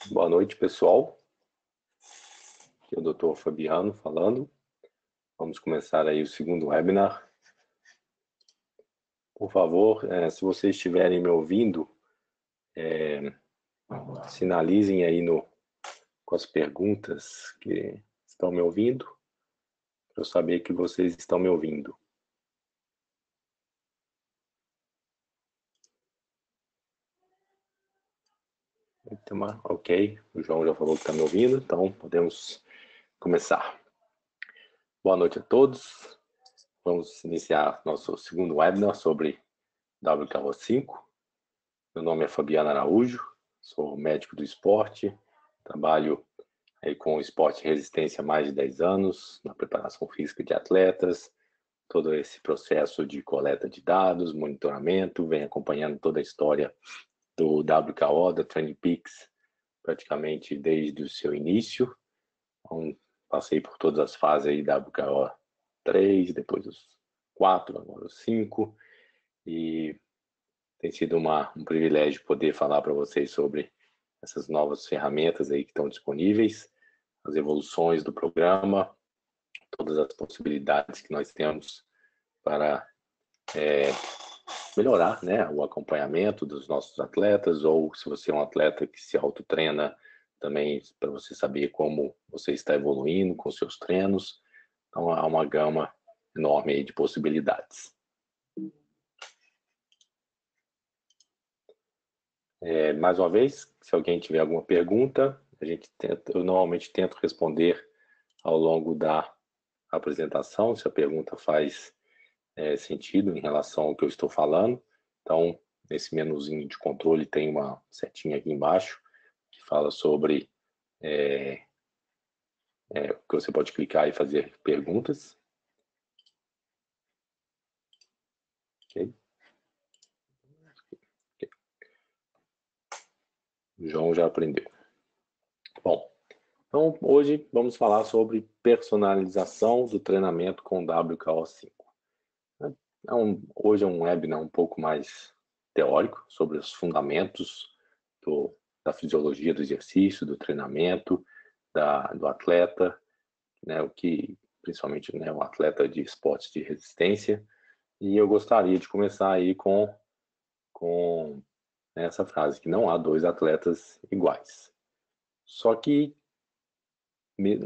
Boa noite, pessoal. Aqui é o Dr. Fabiano falando. Vamos começar aí o segundo webinar. Por favor, se vocês estiverem me ouvindo, sinalizem aí com as perguntas que estão me ouvindo, para eu saber que vocês estão me ouvindo. Ok, o João já falou que está me ouvindo, então podemos começar. Boa noite a todos. Vamos iniciar nosso segundo webinar sobre WKO5. Meu nome é Fabiano Araújo, sou médico do esporte, trabalho aí com esporte e resistência há mais de 10 anos, na preparação física de atletas, todo esse processo de coleta de dados, monitoramento, venho acompanhando toda a história do WKO, da Training Peaks, praticamente desde o seu início. Então, passei por todas as fases aí, WKO 3, depois os 4, agora os 5, e tem sido um privilégio poder falar para vocês sobre essas novas ferramentas aí que estão disponíveis, as evoluções do programa, todas as possibilidades que nós temos para melhorar, né, o acompanhamento dos nossos atletas, ou se você é um atleta que se autotreina, também para você saber como você está evoluindo com seus treinos. Então, há uma gama enorme aí de possibilidades. Mais uma vez, se alguém tiver alguma pergunta, eu normalmente tento responder ao longo da apresentação, se a pergunta faz sentido em relação ao que eu estou falando. Então, nesse menuzinho de controle tem uma setinha aqui embaixo que fala sobre que você pode clicar e fazer perguntas. Okay. O João já aprendeu. Bom, então hoje vamos falar sobre personalização do treinamento com WKO5. Hoje é um webinar um pouco mais teórico sobre os fundamentos da fisiologia do exercício, do treinamento, do atleta, né, o que principalmente, né, um atleta de esportes de resistência. E eu gostaria de começar aí com essa frase, que não há dois atletas iguais. Só que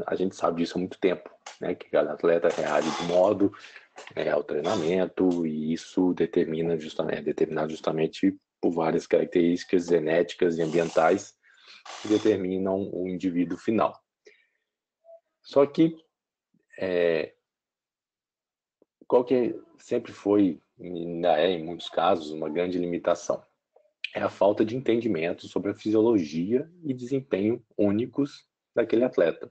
a gente sabe disso há muito tempo, né, que cada atleta reage de modo ao treinamento, e isso é determinado justamente por várias características genéticas e ambientais que determinam o indivíduo final. Só que qual que sempre foi, ainda é em muitos casos, uma grande limitação? É a falta de entendimento sobre a fisiologia e desempenho únicos daquele atleta.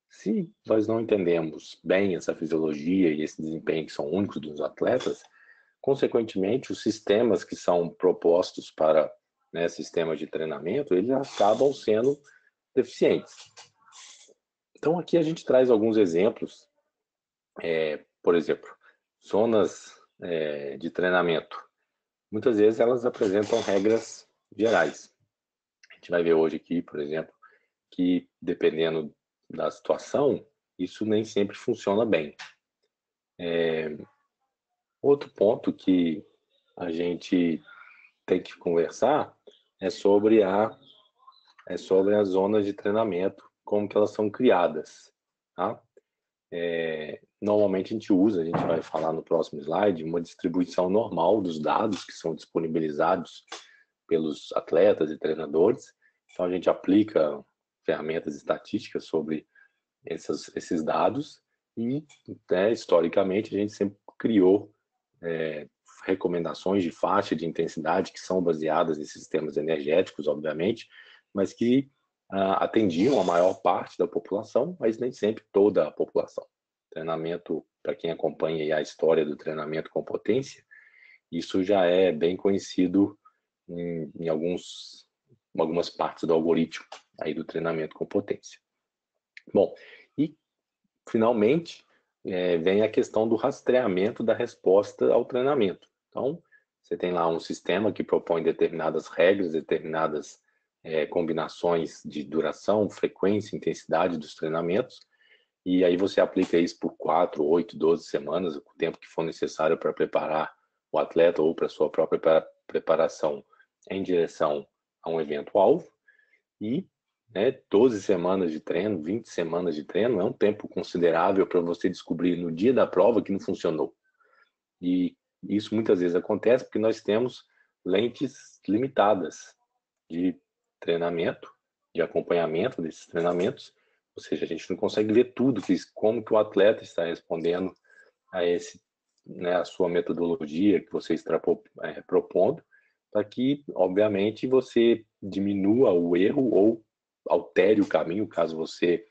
Se nós não entendemos bem essa fisiologia e esse desempenho que são únicos dos atletas, consequentemente, os sistemas que são propostos para, né, sistemas de treinamento, eles acabam sendo deficientes. Então, aqui a gente traz alguns exemplos, por exemplo, zonas de treinamento. Muitas vezes elas apresentam regras gerais. A gente vai ver hoje aqui, por exemplo, que dependendo da situação, isso nem sempre funciona bem. Outro ponto que a gente tem que conversar é sobre as zonas de treinamento, como que elas são criadas, tá? Normalmente a gente vai falar no próximo slide, uma distribuição normal dos dados que são disponibilizados pelos atletas e treinadores. Então a gente aplica ferramentas estatísticas sobre esses dados e, né, historicamente, a gente sempre criou recomendações de faixa de intensidade que são baseadas em sistemas energéticos, obviamente, mas que atendiam a maior parte da população, mas nem sempre toda a população. Treinamento, para quem acompanha aí a história do treinamento com potência, isso já é bem conhecido em algumas partes do algoritmo aí do treinamento com potência. Bom, e finalmente vem a questão do rastreamento da resposta ao treinamento. Então, você tem lá um sistema que propõe determinadas regras, determinadas combinações de duração, frequência, intensidade dos treinamentos, e aí você aplica isso por 4, 8, 12 semanas, o tempo que for necessário para preparar o atleta ou para sua própria preparação em direção a um evento-alvo. E 12 semanas de treino, 20 semanas de treino é um tempo considerável para você descobrir no dia da prova que não funcionou. E isso muitas vezes acontece porque nós temos lentes limitadas de treinamento, de acompanhamento desses treinamentos, ou seja, a gente não consegue ver tudo, como que o atleta está respondendo a a sua metodologia que você está propondo, para que, obviamente, você diminua o erro ou altere o caminho, caso você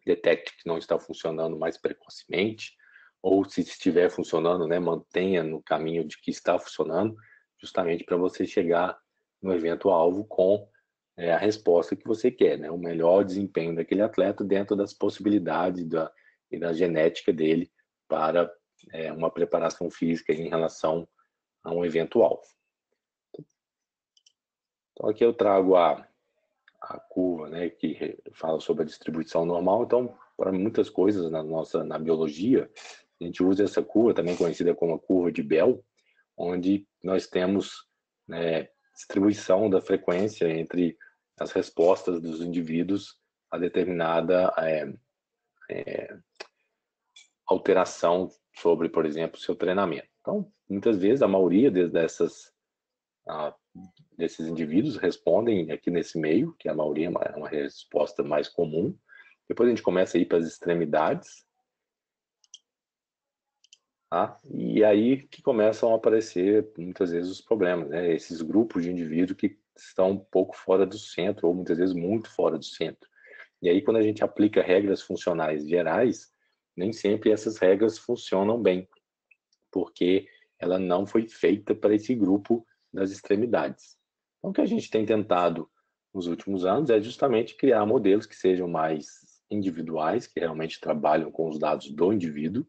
detecte que não está funcionando mais precocemente, ou se estiver funcionando, mantenha no caminho de que está funcionando, justamente para você chegar no evento-alvo com a resposta que você quer, o melhor desempenho daquele atleta dentro das possibilidades e da genética dele para uma preparação física em relação a um evento-alvo. Então, aqui eu trago a curva, que fala sobre a distribuição normal. Então, para muitas coisas na biologia, a gente usa essa curva, também conhecida como a curva de Bell, onde nós temos distribuição da frequência entre as respostas dos indivíduos a determinada alteração sobre, por exemplo, seu treinamento. Então, muitas vezes, a maioria desses indivíduos respondem aqui nesse meio, que a maioria é uma resposta mais comum. Depois a gente começa a ir para as extremidades, tá? E aí que começam a aparecer muitas vezes os problemas, esses grupos de indivíduos que estão um pouco fora do centro, ou muitas vezes muito fora do centro. E aí, quando a gente aplica regras funcionais gerais, nem sempre essas regras funcionam bem, porque ela não foi feita para esse grupo das extremidades. Então, o que a gente tem tentado nos últimos anos é justamente criar modelos que sejam mais individuais, que realmente trabalham com os dados do indivíduo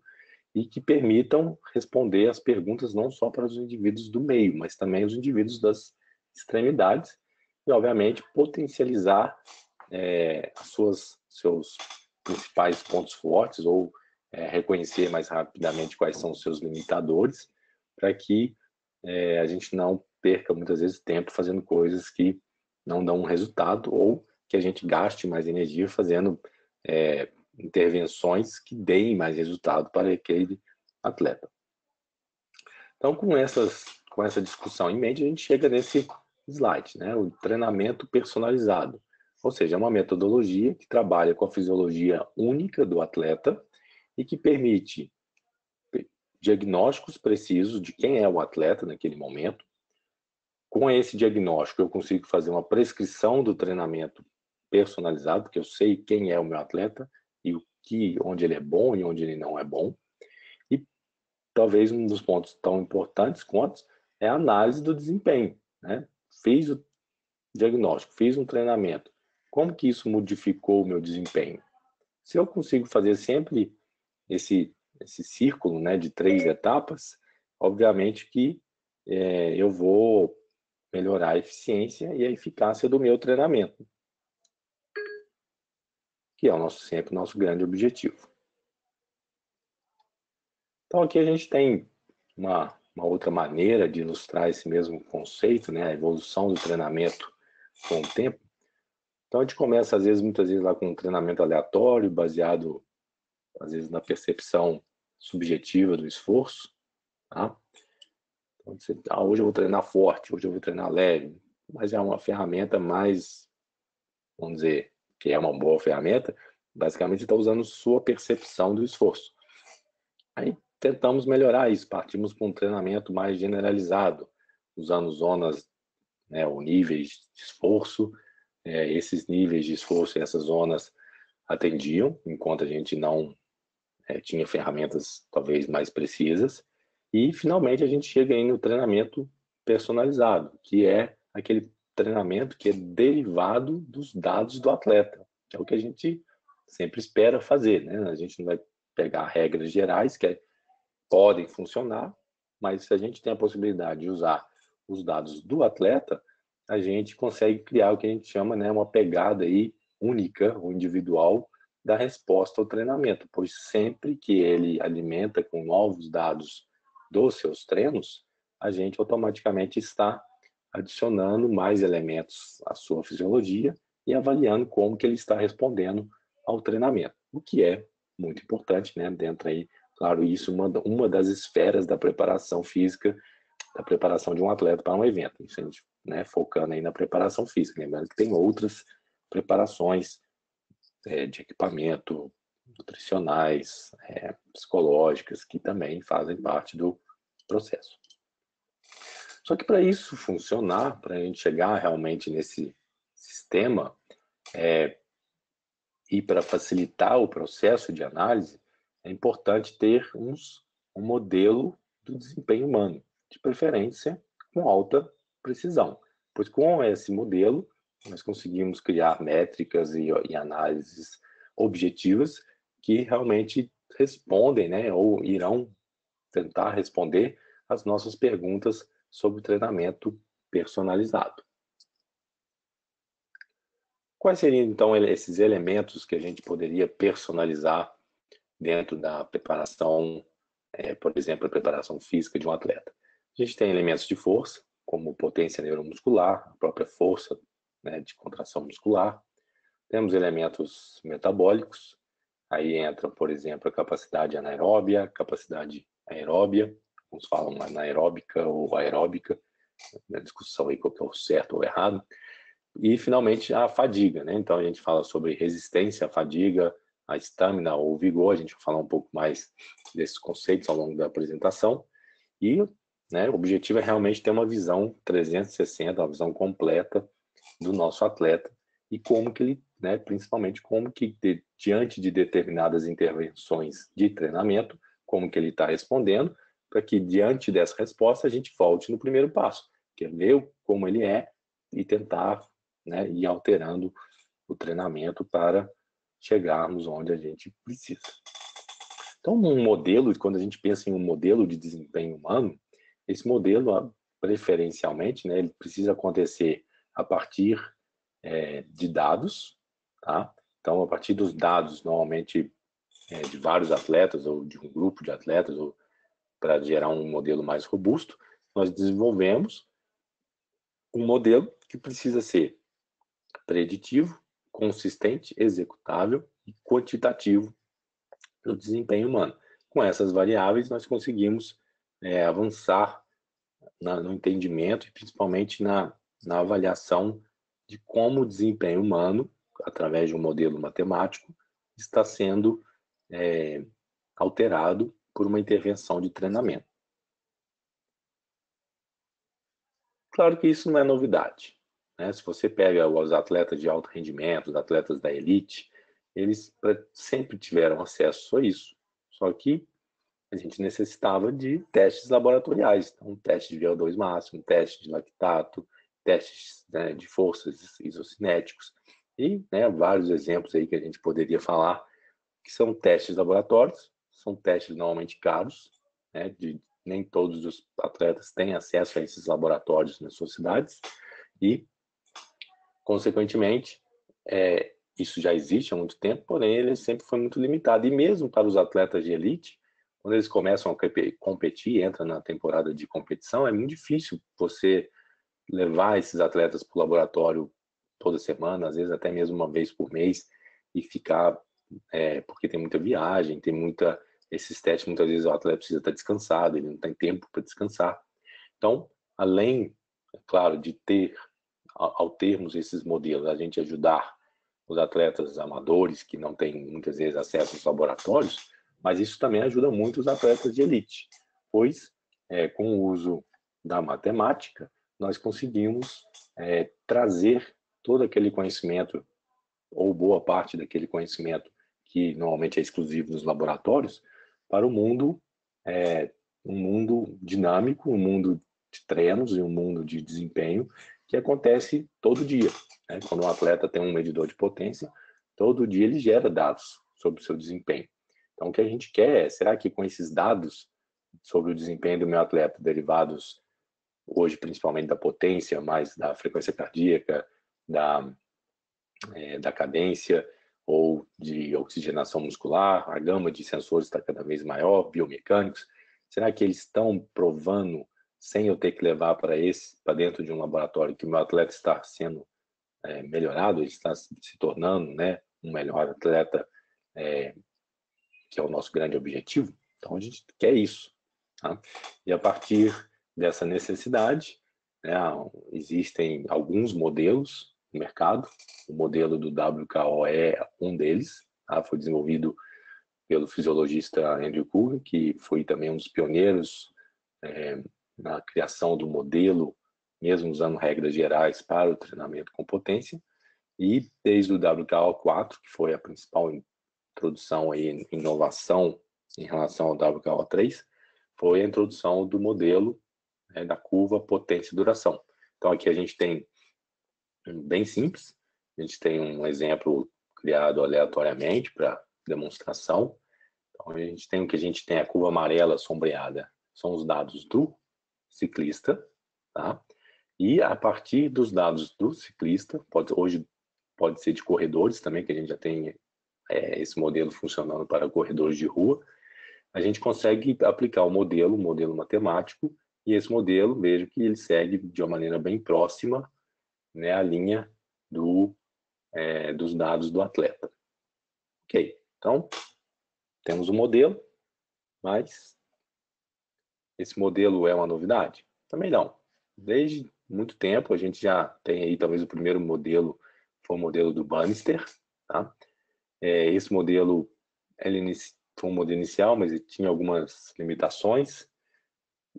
e que permitam responder as perguntas não só para os indivíduos do meio, mas também os indivíduos das extremidades e, obviamente, potencializar seus principais pontos fortes ou reconhecer mais rapidamente quais são os seus limitadores, para que a gente não perca muitas vezes tempo fazendo coisas que não dão um resultado ou que a gente gaste mais energia fazendo intervenções que deem mais resultado para aquele atleta. Então, com essa discussão em mente, a gente chega nesse slide, o treinamento personalizado. Ou seja, é uma metodologia que trabalha com a fisiologia única do atleta e que permite diagnósticos precisos de quem é o atleta naquele momento. Com esse diagnóstico, eu consigo fazer uma prescrição do treinamento personalizado, porque eu sei quem é o meu atleta e onde ele é bom e onde ele não é bom. E talvez um dos pontos tão importantes quanto é a análise do desempenho. Fiz o diagnóstico, fiz um treinamento. Como que isso modificou o meu desempenho? Se eu consigo fazer sempre esse círculo de 3 etapas, obviamente que eu vou melhorar a eficiência e a eficácia do meu treinamento, que é sempre o nosso grande objetivo. Então aqui a gente tem uma outra maneira de ilustrar esse mesmo conceito, a evolução do treinamento com o tempo. Então a gente começa muitas vezes lá com um treinamento aleatório, baseado às vezes na percepção subjetiva do esforço, tá? Então, hoje eu vou treinar forte, hoje eu vou treinar leve, mas é uma ferramenta mais, vamos dizer, que é uma boa ferramenta, basicamente você está usando sua percepção do esforço. Aí tentamos melhorar isso, partimos para um treinamento mais generalizado, usando zonas, ou níveis de esforço. Esses níveis de esforço e essas zonas atendiam, enquanto a gente não tinha ferramentas talvez mais precisas. E finalmente a gente chega aí no treinamento personalizado, que é aquele treinamento que é derivado dos dados do atleta, que é o que a gente sempre espera fazer, A gente não vai pegar regras gerais que podem funcionar, mas se a gente tem a possibilidade de usar os dados do atleta, a gente consegue criar o que a gente chama, né, uma pegada aí única ou individual da resposta ao treinamento, pois sempre que ele alimenta com novos dados dos seus treinos, a gente automaticamente está adicionando mais elementos à sua fisiologia e avaliando como que ele está respondendo ao treinamento, o que é muito importante, né? Dentro aí, claro, isso uma das esferas da preparação física, da preparação de um atleta para um evento. Isso a gente, né, focando aí na preparação física, lembrando que tem outras preparações de equipamento, nutricionais, psicológicas, que também fazem parte do processo. Só que para isso funcionar, para a gente chegar realmente nesse sistema, e para facilitar o processo de análise, é importante ter um modelo do desempenho humano, de preferência com alta precisão, pois com esse modelo nós conseguimos criar métricas e análises objetivas que realmente respondem, né, ou irão tentar responder as nossas perguntas sobre treinamento personalizado. Quais seriam, então, esses elementos que a gente poderia personalizar dentro da preparação, por exemplo, a preparação física de um atleta? A gente tem elementos de força, como potência neuromuscular, a própria força, né, de contração muscular. Temos elementos metabólicos, aí entra, por exemplo, a capacidade anaeróbia, capacidade aeróbia, uns falam anaeróbica ou aeróbica, na discussão aí qual que é o certo ou errado. E, finalmente, a fadiga, né? Então, a gente fala sobre resistência à fadiga, a estamina ou vigor, a gente vai falar um pouco mais desses conceitos ao longo da apresentação. E, né, o objetivo é realmente ter uma visão 360, uma visão completa do nosso atleta e como que ele, né, principalmente como que diante de determinadas intervenções de treinamento, como que ele está respondendo, para que diante dessa resposta a gente volte no primeiro passo, que é ver como ele é e tentar, né, ir alterando o treinamento para chegarmos onde a gente precisa. Então, um modelo, quando a gente pensa em um modelo de desempenho humano, esse modelo, preferencialmente, né, ele precisa acontecer a partir de dados, tá? Então, a partir dos dados, normalmente, de vários atletas ou de um grupo de atletas, ou para gerar um modelo mais robusto, nós desenvolvemos um modelo que precisa ser preditivo, consistente, executável e quantitativo no desempenho humano. Com essas variáveis, nós conseguimos avançar no entendimento e principalmente na avaliação de como o desempenho humano, através de um modelo matemático, está sendo alterado por uma intervenção de treinamento. Claro que isso não é novidade, né? Se você pega os atletas de alto rendimento, os atletas da elite, eles sempre tiveram acesso a isso. Só que a gente necessitava de testes laboratoriais, então, um teste de VO2 máximo, um teste de lactato, testes, né, de forças isocinéticos e, né, vários exemplos aí que a gente poderia falar que são testes laboratórios, são testes normalmente caros, né, nem todos os atletas têm acesso a esses laboratórios nas suas cidades e, consequentemente, isso já existe há muito tempo, porém ele sempre foi muito limitado. E mesmo para os atletas de elite, quando eles começam a competir, entra na temporada de competição, é muito difícil você levar esses atletas para o laboratório toda semana, às vezes até mesmo uma vez por mês, e ficar, porque tem muita viagem, tem muita, esses testes, muitas vezes o atleta precisa estar descansado, ele não tem tempo para descansar. Então, além, é claro, de ter, ao termos esses modelos, a gente ajudar os atletas amadores que não têm muitas vezes acesso aos laboratórios, mas isso também ajuda muito os atletas de elite, pois com o uso da matemática nós conseguimos trazer todo aquele conhecimento ou boa parte daquele conhecimento que normalmente é exclusivo dos laboratórios para o mundo, um mundo dinâmico, um mundo de treinos e um mundo de desempenho que acontece todo dia, né? Quando um atleta tem um medidor de potência, todo dia ele gera dados sobre o seu desempenho. Então, o que a gente quer é, será que com esses dados sobre o desempenho do meu atleta, derivados hoje principalmente da potência, mas da frequência cardíaca, da cadência ou de oxigenação muscular, a gama de sensores está cada vez maior, biomecânicos. Será que eles estão provando, sem eu ter que levar para dentro de um laboratório, que o meu atleta está sendo melhorado, ele está se tornando, né, um melhor atleta, que é o nosso grande objetivo? Então a gente quer isso, tá? E a partir dessa necessidade, né, existem alguns modelos no mercado. O modelo do WKO é um deles, tá? Foi desenvolvido pelo fisiologista Andrew Cougar, que foi também um dos pioneiros na criação do modelo, mesmo usando regras gerais para o treinamento com potência. E desde o WKO4, que foi a principal introdução e inovação em relação ao WKO3, foi a introdução do modelo da curva potência e duração. Então aqui a gente tem bem simples, a gente tem um exemplo criado aleatoriamente para demonstração. Então a gente tem o que a gente tem, a curva amarela sombreada, são os dados do ciclista, tá? E a partir dos dados do ciclista, hoje pode ser de corredores também, que a gente já tem esse modelo funcionando para corredores de rua, a gente consegue aplicar o modelo matemático, e esse modelo, vejo que ele segue de uma maneira bem próxima, né, a linha dos dados do atleta. Ok, então temos um modelo, mas esse modelo é uma novidade? Também não. Desde muito tempo a gente já tem aí, talvez o primeiro modelo foi o modelo do Bannister, tá? Esse modelo foi um modelo inicial, mas ele tinha algumas limitações,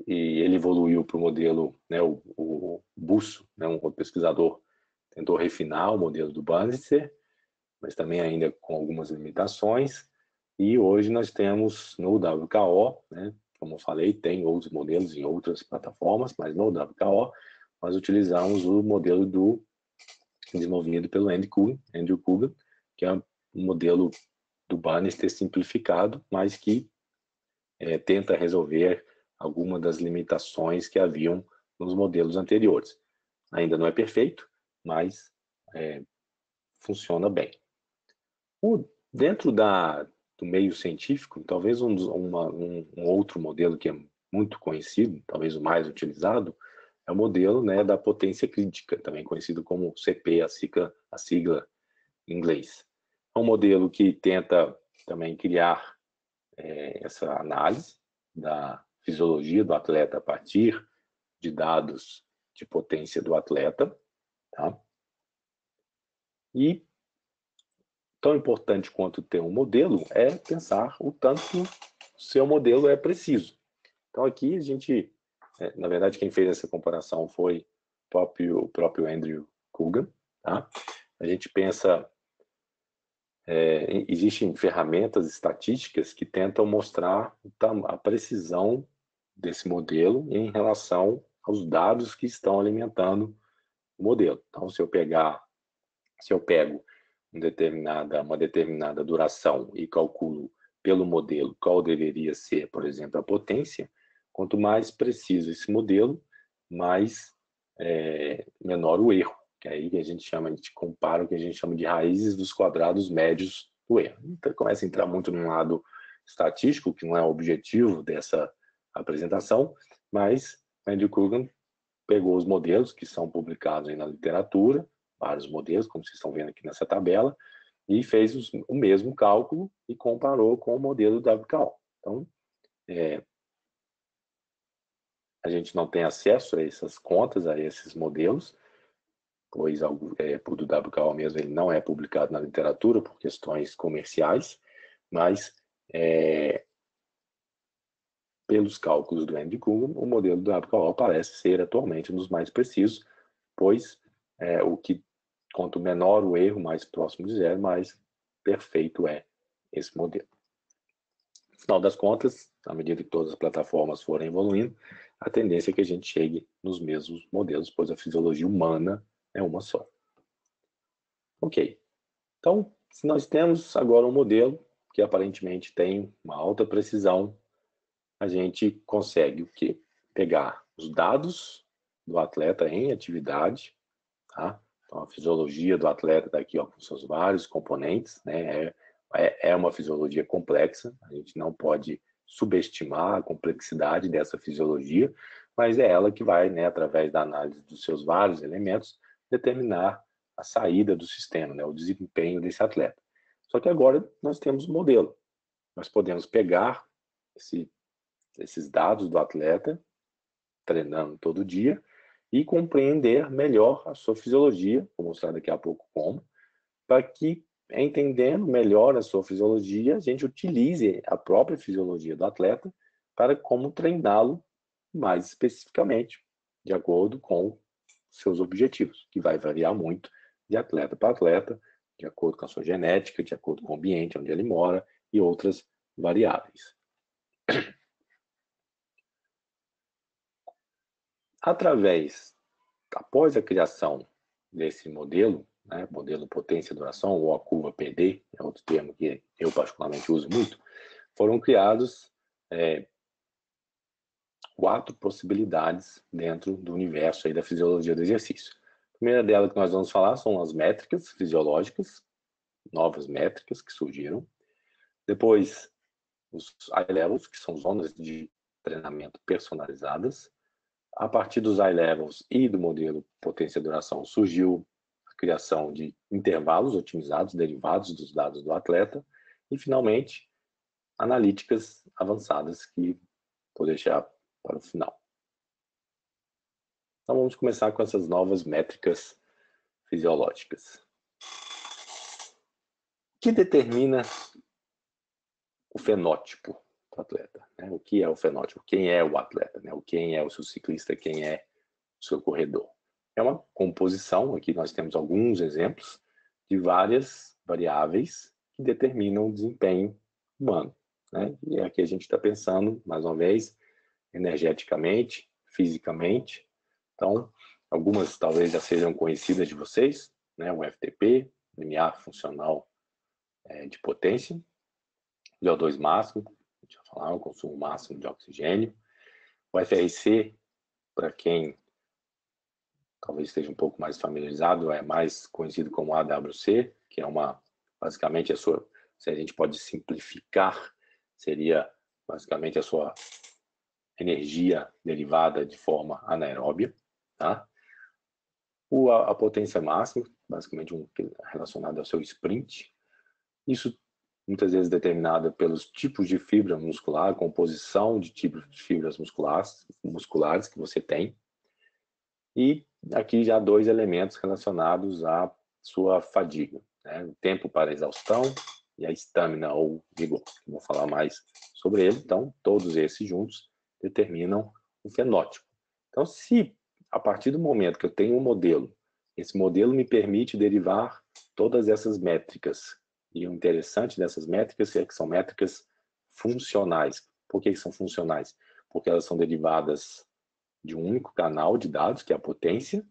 e ele evoluiu para o modelo, né, o Busso, né, um pesquisador, tentou refinar o modelo do Bannister, mas também ainda com algumas limitações, e hoje nós temos no WKO, né, como eu falei, tem outros modelos em outras plataformas, mas no WKO nós utilizamos o modelo desenvolvido pelo Andrew Cougar, que é um modelo do Bannister simplificado, mas que tenta resolver algumas das limitações que haviam nos modelos anteriores. Ainda não é perfeito, mas funciona bem. Dentro do meio científico, talvez um outro modelo que é muito conhecido, talvez o mais utilizado, é o modelo, né, da potência crítica, também conhecido como CP, a sigla em inglês. É um modelo que tenta também criar essa análise da fisiologia do atleta a partir de dados de potência do atleta, tá? E tão importante quanto ter um modelo é pensar o tanto que o seu modelo é preciso. Então aqui a gente, na verdade, quem fez essa comparação foi o próprio Andrew Cougar, tá? A gente pensa, existem ferramentas estatísticas que tentam mostrar a precisão desse modelo em relação aos dados que estão alimentando o modelo. Então, se eu pego uma determinada duração e calculo pelo modelo qual deveria ser, por exemplo, a potência, quanto mais preciso esse modelo, mais menor o erro. Que aí a gente compara o que a gente chama de raízes dos quadrados médios do erro. Então começa a entrar muito num lado estatístico, que não é o objetivo dessa apresentação, mas Andrew Cougar pegou os modelos que são publicados aí na literatura, vários modelos, como vocês estão vendo aqui nessa tabela, e fez o mesmo cálculo e comparou com o modelo do WKO. Então, a gente não tem acesso a essas contas, a esses modelos, pois o do WKO mesmo ele não é publicado na literatura por questões comerciais, mas pelos cálculos do Andrew Cougar, o modelo do WKO parece ser atualmente um dos mais precisos, pois quanto menor o erro, mais próximo de zero, mais perfeito é esse modelo. No final das contas, à medida que todas as plataformas forem evoluindo, a tendência é que a gente chegue nos mesmos modelos, pois a fisiologia humana é uma só. Ok. Então, se nós temos agora um modelo que aparentemente tem uma alta precisão, a gente consegue o quê? Pegar os dados do atleta em atividade, tá? Então, a fisiologia do atleta está aqui, ó, com seus vários componentes, né? É uma fisiologia complexa, a gente não pode subestimar a complexidade dessa fisiologia, mas é ela que vai, né, através da análise dos seus vários elementos, determinar a saída do sistema, né, o desempenho desse atleta. Só que agora nós temos um modelo. Nós podemos pegar esses dados do atleta, treinando todo dia, e compreender melhor a sua fisiologia, vou mostrar daqui a pouco como, para que, entendendo melhor a sua fisiologia, a gente utilize a própria fisiologia do atleta para como treiná-lo mais especificamente, de acordo com seus objetivos, que vai variar muito de atleta para atleta, de acordo com a sua genética, de acordo com o ambiente onde ele mora e outras variáveis. Após a criação desse modelo, né, modelo potência-duração, ou a curva PD, é outro termo que eu particularmente uso muito, foram criados 4 possibilidades dentro do universo aí da fisiologia do exercício. A primeira dela que nós vamos falar são as métricas fisiológicas, novas métricas que surgiram. Depois, os high levels, que são zonas de treinamento personalizadas. A partir dos high levels e do modelo potência-duração surgiu a criação de intervalos otimizados, derivados dos dados do atleta. E, finalmente, analíticas avançadas, que vou deixar para o final. Então, vamos começar com essas novas métricas fisiológicas. O que determina o fenótipo do atleta? Né? O que é o fenótipo? Quem é o atleta? Né? Quem é o seu ciclista? Quem é o seu corredor? É uma composição, aqui nós temos alguns exemplos, de várias variáveis que determinam o desempenho humano. Né? E aqui a gente está pensando, mais uma vez, energeticamente, fisicamente. Então, algumas talvez já sejam conhecidas de vocês, né? O FTP, limiar funcional de potência, VO2 máximo, a gente vai falar, o consumo máximo de oxigênio. O FRC, para quem talvez esteja um pouco mais familiarizado, é mais conhecido como AWC, que é basicamente se a gente pode simplificar, seria basicamente a sua energia derivada de forma anaeróbia, tá? A potência máxima, basicamente relacionado ao seu sprint. Isso muitas vezes determinada pelos tipos de fibra muscular, composição de tipos de fibras musculares que você tem. E aqui já 2 elementos relacionados à sua fadiga, né? O tempo para exaustão e a estamina ou vigor. Vou falar mais sobre ele. Então, todos esses juntos determinam o fenótipo. Então, se a partir do momento que eu tenho um modelo, esse modelo me permite derivar todas essas métricas. E o interessante dessas métricas é que são métricas funcionais. Por que são funcionais? Porque elas são derivadas de um único canal de dados, que é a potência,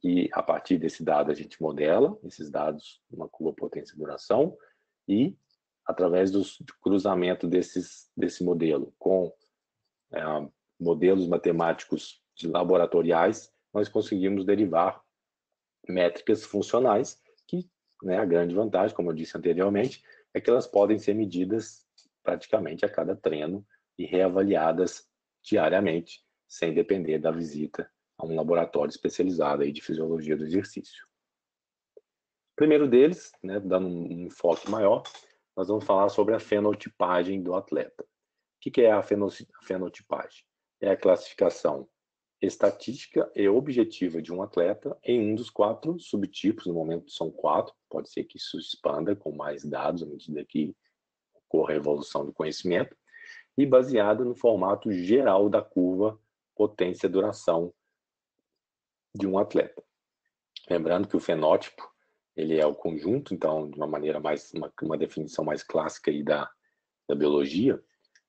e a partir desse dado a gente modela esses dados numa curva potência-duração, e através do cruzamento desse modelo com modelos matemáticos laboratoriais, nós conseguimos derivar métricas funcionais que, né, a grande vantagem, como eu disse anteriormente, é que elas podem ser medidas praticamente a cada treino e reavaliadas diariamente, sem depender da visita a um laboratório especializado aí de fisiologia do exercício. O primeiro deles, né, dando um enfoque maior, nós vamos falar sobre a fenotipagem do atleta. O que é a fenotipagem? É a classificação estatística e objetiva de um atleta em um dos 4 subtipos, no momento são 4, pode ser que isso expanda com mais dados à medida que ocorra a evolução do conhecimento, e baseada no formato geral da curva potência-duração de um atleta. Lembrando que o fenótipo, ele é o conjunto, então, de uma maneira uma definição mais clássica aí da biologia,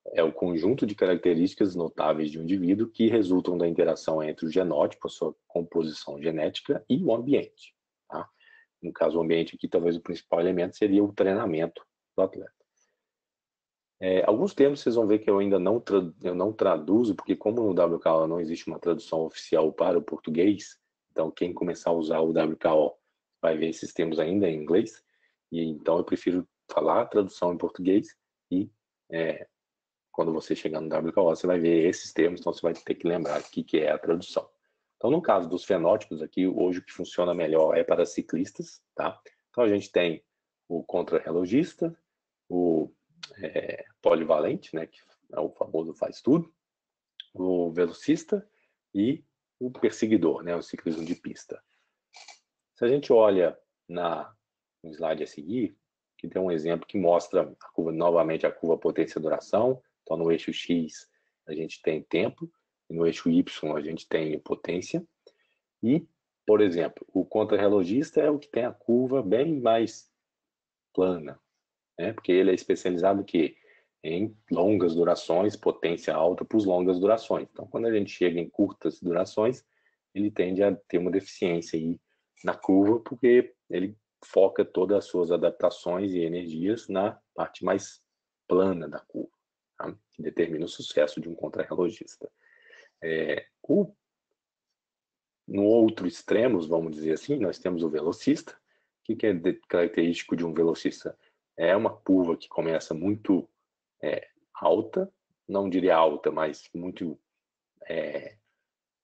é o conjunto de características notáveis de um indivíduo que resultam da interação entre o genótipo, a sua composição genética, e o ambiente. Tá? No caso, o ambiente aqui, talvez o principal elemento seria o treinamento do atleta. Alguns termos vocês vão ver que eu ainda não traduzo, porque como no WKO não existe uma tradução oficial para o português, então quem começar a usar o WKO vai ver esses termos ainda em inglês, e então eu prefiro falar a tradução em português e quando você chegar no WKO você vai ver esses termos, então você vai ter que lembrar o que é a tradução. Então no caso dos fenótipos aqui, hoje o que funciona melhor é para ciclistas, tá? Então a gente tem o contrarrelogista, o polivalente, né, que é o famoso faz tudo, o velocista e o perseguidor, né, o ciclismo de pista. Se a gente olha no slide a seguir, que tem um exemplo que mostra novamente a curva potência-duração. Então, no eixo X a gente tem tempo, e no eixo Y a gente tem potência. E, por exemplo, o contrarrelogista é o que tem a curva bem mais plana, né? Porque ele é especializado em longas durações, potência alta para as longas durações. Então, quando a gente chega em curtas durações, ele tende a ter uma deficiência aí na curva, porque ele foca todas as suas adaptações e energias na parte mais plana da curva, tá? Que determina o sucesso de um contrarrelogista. No outro extremo, vamos dizer assim, nós temos o velocista. O que é característico de um velocista? É uma curva que começa muito alta, não diria alta, mas muito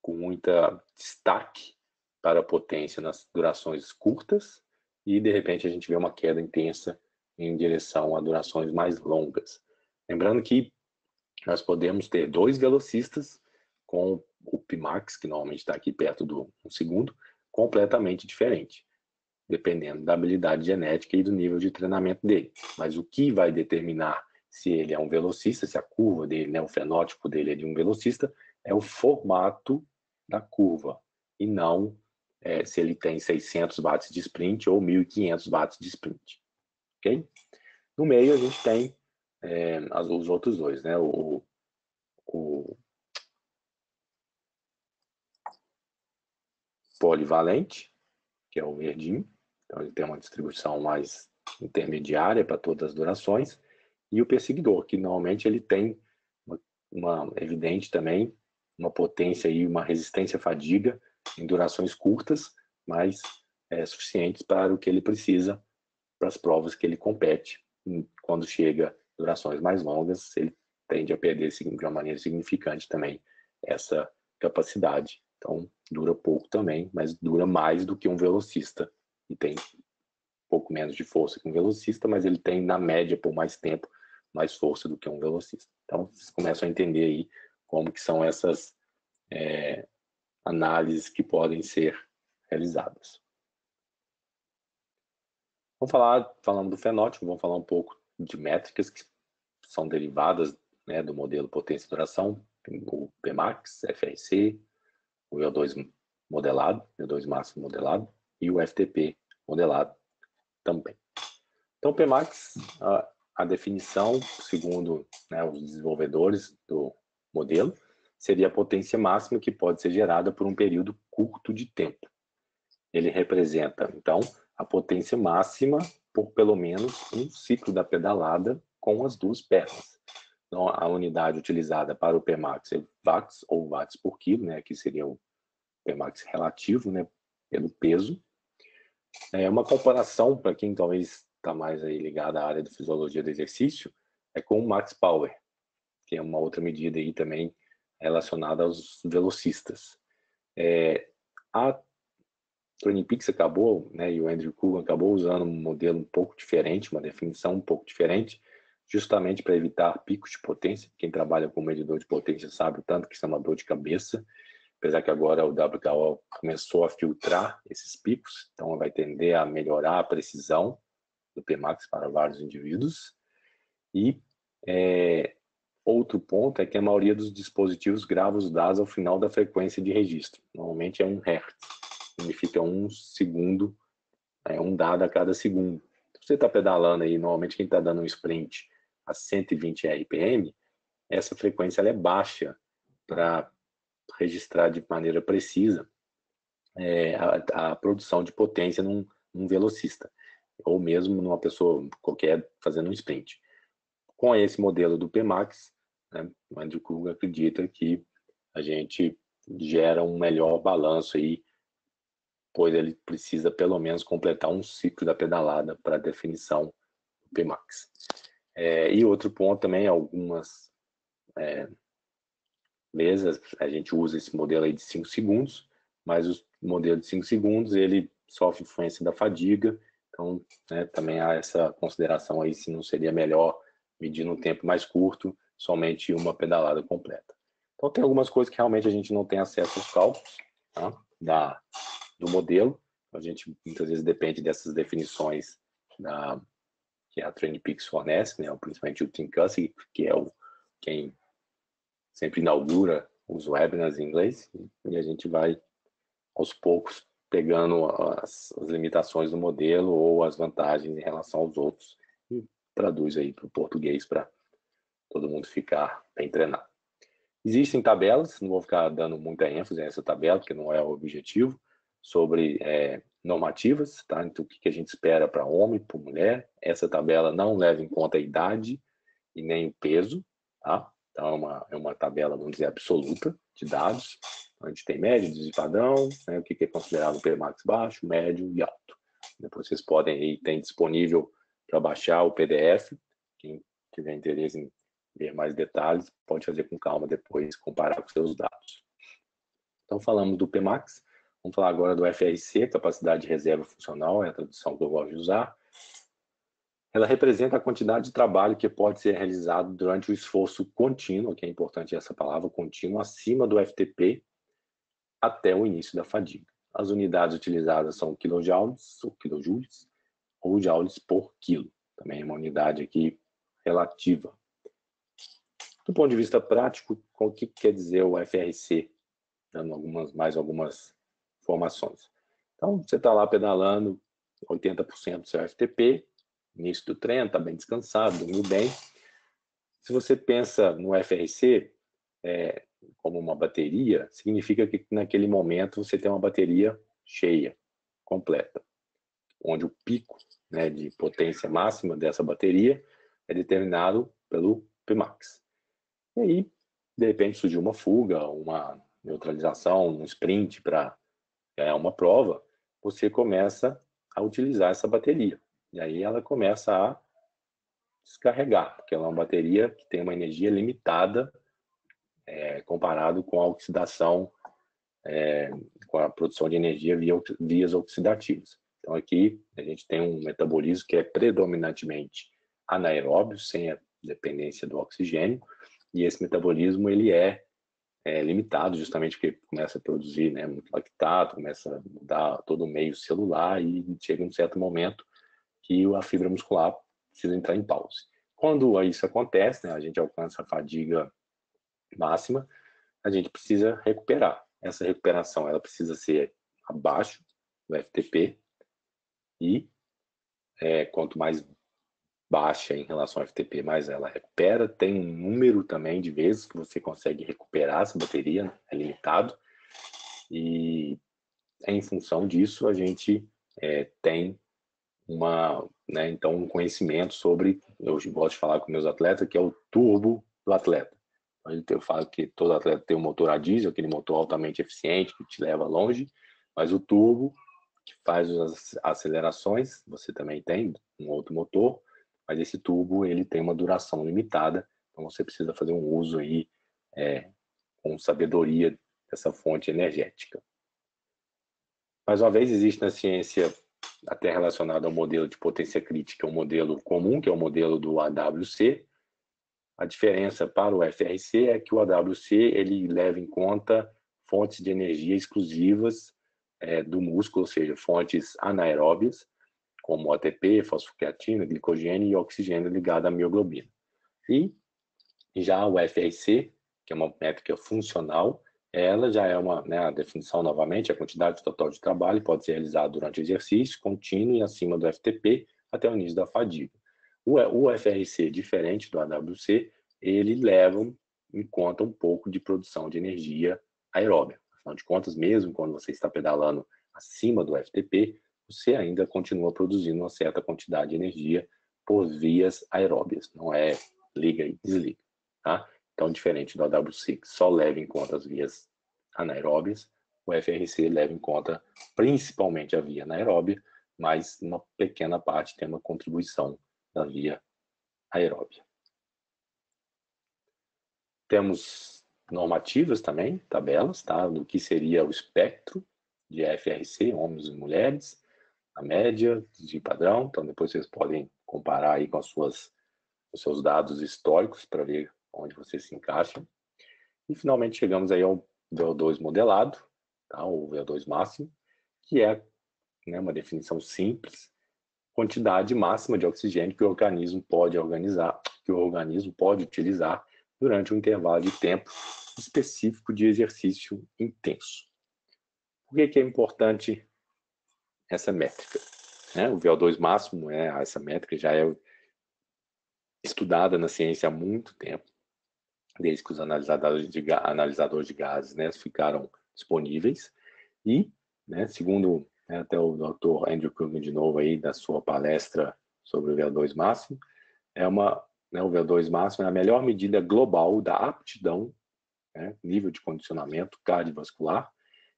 com muita destaque para a potência nas durações curtas, e de repente a gente vê uma queda intensa em direção a durações mais longas. Lembrando que nós podemos ter dois velocistas com o Pimax, que normalmente está aqui perto do 1 segundo, completamente diferente, dependendo da habilidade genética e do nível de treinamento dele. Mas o que vai determinar se ele é um velocista, se a curva dele, né, o fenótipo dele é de um velocista, é o formato da curva, e não se ele tem 600 watts de sprint ou 1.500 watts de sprint. Ok? No meio a gente tem os outros dois, né? O polivalente, que é o verdinho, então ele tem uma distribuição mais intermediária para todas as durações, e o perseguidor, que normalmente ele tem uma evidente também, uma potência e uma resistência à fadiga em durações curtas, mas suficientes para o que ele precisa para as provas que ele compete. Quando chega durações mais longas, ele tende a perder de uma maneira significante também essa capacidade. Então, dura pouco também, mas dura mais do que um velocista, e tem pouco menos de força que um velocista, mas ele tem, na média, por mais tempo, mais força do que um velocista. Então, vocês começam a entender aí como que são essas análises que podem ser realizadas. Falando do fenótipo, vamos falar um pouco de métricas que são derivadas, né, do modelo potência-duração, o Pmax, FRC, o VO2 modelado, VO2 máximo modelado, e o FTP modelado também. Então, Pmax, a definição, segundo, né, os desenvolvedores do modelo, seria a potência máxima que pode ser gerada por um período curto de tempo. Ele representa, então, a potência máxima por pelo menos um ciclo da pedalada com as duas pernas. Então, a unidade utilizada para o Pmax é watts ou watts por quilo, né, que seria o Pmax relativo, né, pelo peso. Uma comparação, para quem talvez está mais aí ligado à área da fisiologia do exercício, é com o Max Power, que é uma outra medida aí também relacionada aos velocistas. A Twin Peaks acabou, né, e o Andrew Coogan acabou usando um modelo um pouco diferente, uma definição um pouco diferente, justamente para evitar picos de potência. Quem trabalha com medidor de potência sabe o tanto que isso é uma dor de cabeça, apesar que agora o WKO começou a filtrar esses picos, então vai tender a melhorar a precisão do Pmax para vários indivíduos. E outro ponto é que a maioria dos dispositivos grava os dados ao final da frequência de registro. Normalmente é 1 Hz, significa 1 segundo, um dado a cada segundo. Se você está pedalando aí, normalmente quem está dando um sprint a 120 RPM, essa frequência ela é baixa para registrar de maneira precisa a produção de potência num velocista, ou mesmo numa pessoa qualquer fazendo um sprint. com esse modelo do PMAX, né, o Andrew Kruger acredita que a gente gera um melhor balanço aí, pois ele precisa pelo menos completar um ciclo da pedalada para a definição do PMAX. E outro ponto também, algumas vezes a gente usa esse modelo aí de 5 segundos, mas o modelo de 5 segundos, ele sofre influência da fadiga, então, né, também há essa consideração aí se não seria melhor medir no tempo mais curto, somente uma pedalada completa. Então, tem algumas coisas que realmente a gente não tem acesso aos cálculos, tá, do modelo. A gente muitas vezes depende dessas definições que a TrainPix fornece, né, principalmente o Tim Cussig, que é quem sempre inaugura os webinars em inglês, e a gente vai, aos poucos, pegando as limitações do modelo ou as vantagens em relação aos outros, e traduz aí para o português para todo mundo ficar bem treinado. Existem tabelas, não vou ficar dando muita ênfase nessa tabela, porque não é o objetivo, sobre normativas, tá? Então, o que a gente espera para homem, para mulher. Essa tabela não leva em conta a idade e nem o peso, tá? Então, é uma tabela, vamos dizer, absoluta de dados. A gente tem médio, desvio padrão, né, o que é considerado PMAX baixo, médio e alto. Depois vocês podem aí, tem disponível para baixar o PDF. Quem tiver interesse em ver mais detalhes, pode fazer com calma depois, comparar com seus dados. Então, falamos do PMAX. Vamos falar agora do FRC, capacidade de reserva funcional, é a tradução que eu gosto de usar. Ela representa a quantidade de trabalho que pode ser realizado durante o esforço contínuo, que é importante essa palavra, contínuo, acima do FTP, até o início da fadiga. As unidades utilizadas são kilojoules, ou kilojoules, ou joules por quilo. Também é uma unidade aqui relativa. Do ponto de vista prático, o que quer dizer o FRC? Dando mais algumas informações. Então, você está lá pedalando 80% do seu FTP, início do treino, está bem descansado, dormiu bem. Se você pensa no FRC como uma bateria, significa que naquele momento você tem uma bateria cheia, completa, onde o pico, né, de potência máxima dessa bateria é determinado pelo Pmax. E aí, de repente, surgiu uma fuga, uma neutralização, um sprint para ganhar uma prova, você começa a utilizar essa bateria. E aí ela começa a descarregar, porque ela é uma bateria que tem uma energia limitada comparado com a oxidação, com a produção de energia via vias oxidativas. Então aqui a gente tem um metabolismo que é predominantemente anaeróbio, sem a dependência do oxigênio, e esse metabolismo ele é limitado justamente porque começa a produzir, né, muito lactato, começa a mudar todo o meio celular e chega um certo momento que a fibra muscular precisa entrar em pause. Quando isso acontece, né, a gente alcança a fadiga máxima, a gente precisa recuperar. Essa recuperação ela precisa ser abaixo do FTP e quanto mais baixa em relação ao FTP, mais ela recupera. Tem um número também de vezes que você consegue recuperar essa bateria, é limitado. E em função disso, a gente tem então, um conhecimento sobre, eu gosto de falar com meus atletas, que é o turbo do atleta. Eu falo que todo atleta tem um motor a diesel, aquele motor altamente eficiente, que te leva longe, mas o turbo, que faz as acelerações, você também tem um outro motor, mas esse turbo ele tem uma duração limitada, então você precisa fazer um uso aí com sabedoria dessa fonte energética. Mais uma vez, existe na ciência, até relacionado ao modelo de potência crítica, um modelo comum, que é o modelo do AWC. A diferença para o FRC é que o AWC ele leva em conta fontes de energia exclusivas do músculo, ou seja, fontes anaeróbias, como ATP, fosfocreatina, glicogênio e oxigênio ligado à mioglobina. E já o FRC, que é uma métrica funcional, ela já é a definição novamente, a quantidade total de trabalho pode ser realizada durante o exercício contínuo e acima do FTP até o início da fadiga. O FRC, diferente do AWC, ele leva em conta um pouco de produção de energia aeróbia. Afinal de contas, mesmo quando você está pedalando acima do FTP, você ainda continua produzindo uma certa quantidade de energia por vias aeróbias. Não é liga e desliga, tá? Então, diferente do AWC, que só leva em conta as vias anaeróbias, o FRC leva em conta principalmente a via anaeróbia, mas uma pequena parte tem uma contribuição da via aeróbia. Temos normativas também, tabelas, tá? Do que seria o espectro de FRC, homens e mulheres, a média de padrão. Então, depois vocês podem comparar aí com os seus dados históricos para ver onde vocês se encaixam. E, finalmente, chegamos aí ao VO2 modelado, tá? O VO2 máximo, que é, né, uma definição simples, quantidade máxima de oxigênio que o organismo pode utilizar durante um intervalo de tempo específico de exercício intenso. Por que é importante essa métrica? O VO2 máximo, essa métrica já é estudada na ciência há muito tempo, desde que os analisadores de gases, né, ficaram disponíveis. E, né, segundo, né, até o Dr. Andrew Krugman, de novo, aí, da sua palestra sobre o VO2 máximo, o VO2 máximo é a melhor medida global da aptidão, né, nível de condicionamento cardiovascular,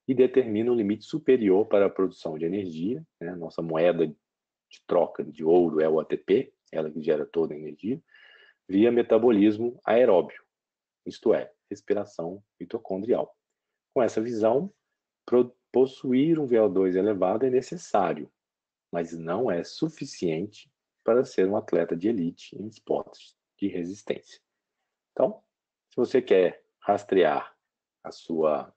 e determina um limite superior para a produção de energia. Né? Nossa moeda de troca de ouro é o ATP, ela que gera toda a energia, via metabolismo aeróbio, isto é, respiração mitocondrial. Com essa visão, possuir um VO2 elevado é necessário, mas não é suficiente para ser um atleta de elite em esportes de resistência. Então, se você quer rastrear a sua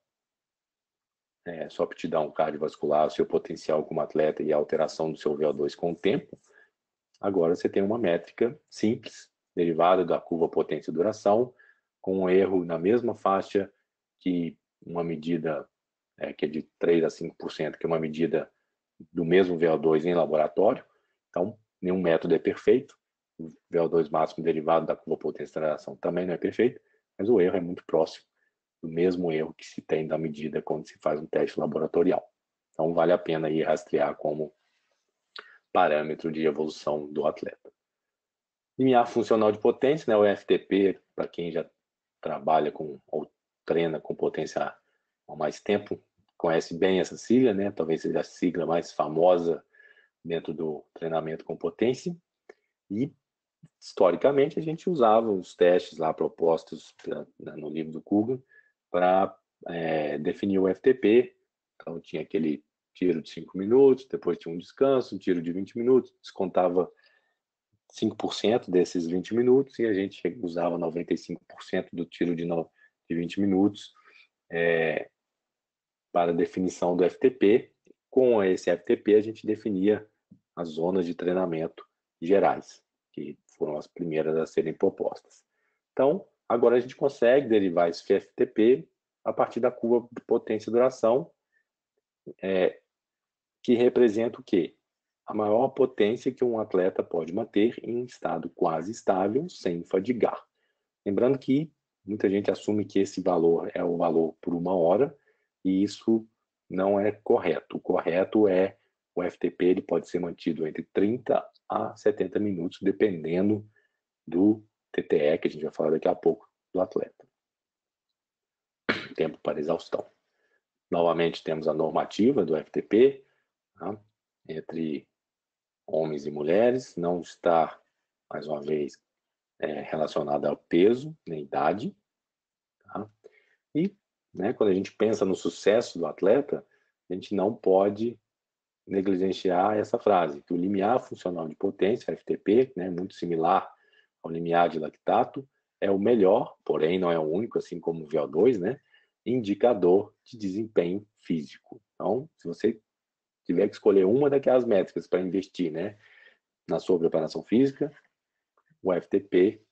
aptidão cardiovascular, o seu potencial como atleta e a alteração do seu VO2 com o tempo, agora você tem uma métrica simples, derivada da curva potência e duração, com um erro na mesma faixa que uma medida que é de 3 a 5%, que é uma medida do mesmo VO2 em laboratório. Então, nenhum método é perfeito. O VO2 máximo derivado da curva potência e duração também não é perfeito, mas o erro é muito próximo do mesmo erro que se tem da medida quando se faz um teste laboratorial. Então, vale a pena aí rastrear como parâmetro de evolução do atleta. Limiar funcional de potência, né, o FTP, para quem já trabalha com ou treina com potência há mais tempo, conhece bem essa sigla, né? Talvez seja a sigla mais famosa dentro do treinamento com potência. E, historicamente, a gente usava os testes lá propostos no livro do Kugan para definir o FTP. Então, tinha aquele tiro de 5 minutos, depois tinha um descanso, um tiro de 20 minutos, descontava 5% desses 20 minutos e a gente usava 95% do tiro de 20 minutos para a definição do FTP. Com esse FTP, a gente definia as zonas de treinamento gerais, que foram as primeiras a serem propostas. Então, agora a gente consegue derivar esse FTP a partir da curva de potência e duração, que representa o quê? A maior potência que um atleta pode manter em estado quase estável, sem fadigar. Lembrando que muita gente assume que esse valor é o valor por 1 hora, e isso não é correto. O correto é o FTP, ele pode ser mantido entre 30 a 70 minutos, dependendo do TTE, que a gente vai falar daqui a pouco, do atleta. Tempo para exaustão. Novamente, temos a normativa do FTP, tá? Entre homens e mulheres, não está, mais uma vez, relacionada ao peso, nem idade. Tá? E, né, quando a gente pensa no sucesso do atleta, a gente não pode negligenciar essa frase, que o limiar funcional de potência, FTP, né, muito similar ao limiar de lactato, é o melhor, porém não é o único, assim como o VO2, né, indicador de desempenho físico. Então, se você tiver que escolher uma daquelas métricas para investir, né, na sua preparação física, o FTP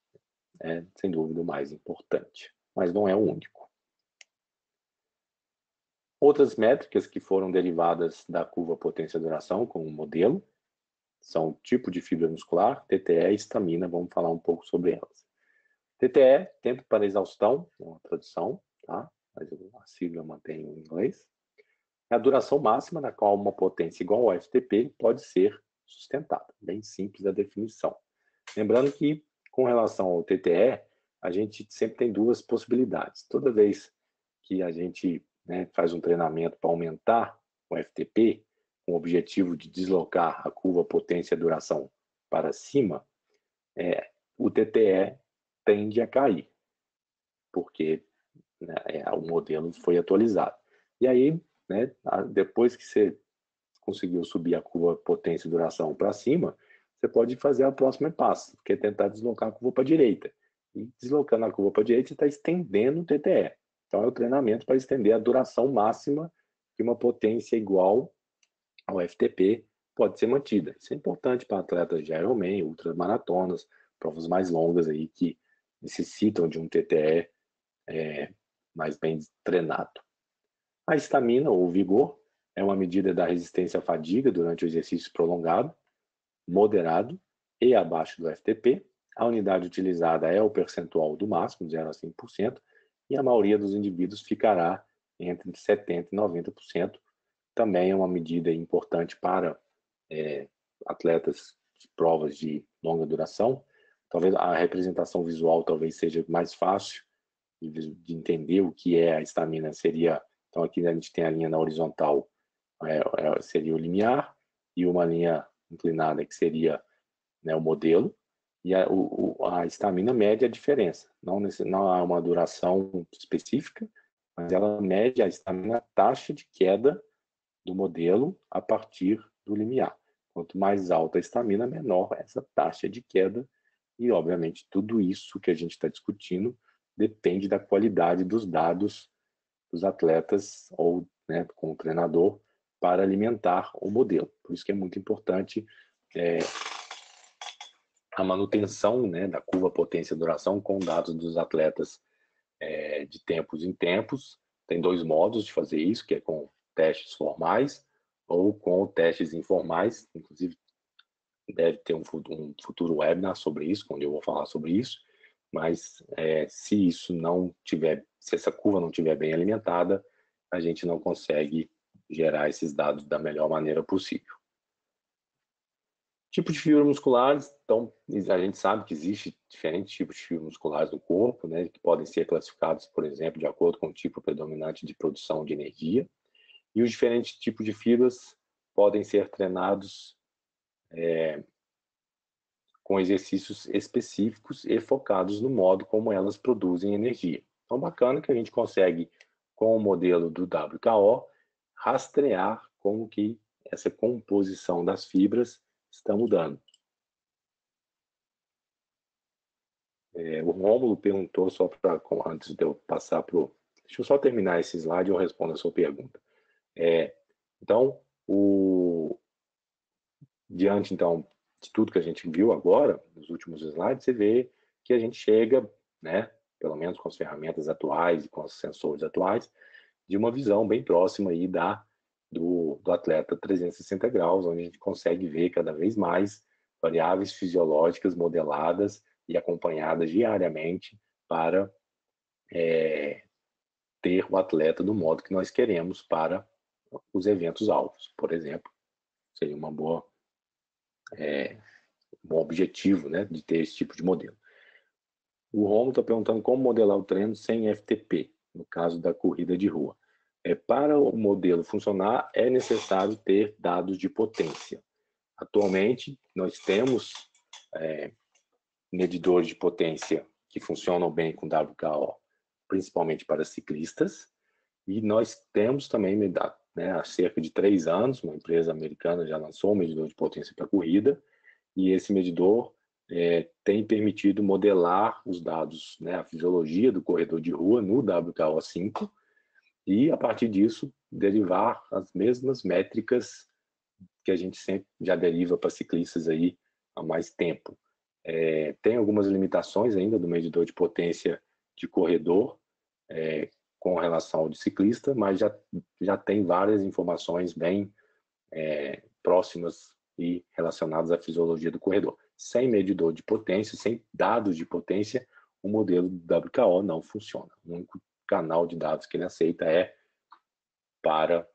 é, sem dúvida, o mais importante, mas não é o único. Outras métricas que foram derivadas da curva potência-duração como modelo são tipo de fibra muscular, TTE e estamina. Vamos falar um pouco sobre elas. TTE, tempo para exaustão, é uma tradução, tá? Mas a sigla mantém em inglês. É a duração máxima na qual uma potência igual ao FTP pode ser sustentada. Bem simples a definição. Lembrando que Com relação ao TTE, a gente sempre tem duas possibilidades. Toda vez que a gente, né, faz um treinamento para aumentar o FTP, com o objetivo de deslocar a curva potência-duração para cima, o TTE tende a cair, porque, né, o modelo foi atualizado. E aí, né, depois que você conseguiu subir a curva potência e duração para cima, você pode fazer a próxima passo, que é tentar deslocar a curva para a direita. E deslocando a curva para a direita, você está estendendo o TTE. Então, é o treinamento para estender a duração máxima que uma potência igual ao FTP pode ser mantida. Isso é importante para atletas de Ironman, ultramaratonas, provas mais longas aí que necessitam de um TTE mais bem treinado. A estamina, ou vigor, é uma medida da resistência à fadiga durante o exercício prolongado, moderado e abaixo do FTP. A unidade utilizada é o percentual do máximo, 0 a 5%, e a maioria dos indivíduos ficará entre 70% e 90%. Também é uma medida importante para atletas de provas de longa duração. Talvez a representação visual talvez seja mais fácil de entender o que é a estamina. Seria, então aqui a gente tem a linha na horizontal, seria o limiar, e uma linha inclinada que seria, né, o modelo, e a estamina mede a diferença. Não há uma duração específica, mas ela mede a estamina, a taxa de queda do modelo a partir do limiar. Quanto mais alta a estamina, menor essa taxa de queda. E, obviamente, tudo isso que a gente está discutindo depende da qualidade dos dados dos atletas ou, né, com o treinador para alimentar o modelo. Por isso que é muito importante a manutenção, né, da curva potência-duração com dados dos atletas de tempos em tempos. Tem dois modos de fazer isso, que é com testes formais ou com testes informais. Inclusive, deve ter um futuro webinar sobre isso, onde eu vou falar sobre isso. Mas se essa curva não estiver bem alimentada, a gente não consegue gerar esses dados da melhor maneira possível. Tipo de fibras musculares, então a gente sabe que existe diferentes tipos de fibras musculares no corpo, né, que podem ser classificados, por exemplo, de acordo com o tipo predominante de produção de energia. E os diferentes tipos de fibras podem ser treinados com exercícios específicos e focados no modo como elas produzem energia. Então, bacana que a gente consegue, com o modelo do WKO, rastrear como que essa composição das fibras está mudando. O Rômulo perguntou, só para antes de eu passar para o... Deixa eu só terminar esse slide e eu respondo a sua pergunta. Então, diante então, de tudo que a gente viu agora, nos últimos slides, você vê que a gente chega, né, pelo menos com as ferramentas atuais e com os sensores atuais, de uma visão bem próxima aí do atleta 360 graus, onde a gente consegue ver cada vez mais variáveis fisiológicas modeladas e acompanhadas diariamente para ter o atleta do modo que nós queremos para os eventos alvos, por exemplo. Seria uma boa bom objetivo, né, de ter esse tipo de modelo. O Romulo está perguntando como modelar o treino sem FTP, no caso da corrida de rua. Para o modelo funcionar, é necessário ter dados de potência. Atualmente, nós temos medidores de potência que funcionam bem com WKO, principalmente para ciclistas, e nós temos também, né, há cerca de 3 anos, uma empresa americana já lançou um medidor de potência para corrida, e esse medidor tem permitido modelar os dados, né, a fisiologia do corredor de rua no WKO5, e a partir disso derivar as mesmas métricas que a gente sempre já deriva para ciclistas aí há mais tempo. Tem algumas limitações ainda do medidor de potência de corredor com relação ao de ciclista, mas já tem várias informações bem próximas e relacionadas à fisiologia do corredor. Sem medidor de potência, sem dados de potência, o modelo do WKO não funciona. O único canal de dados que ele aceita é para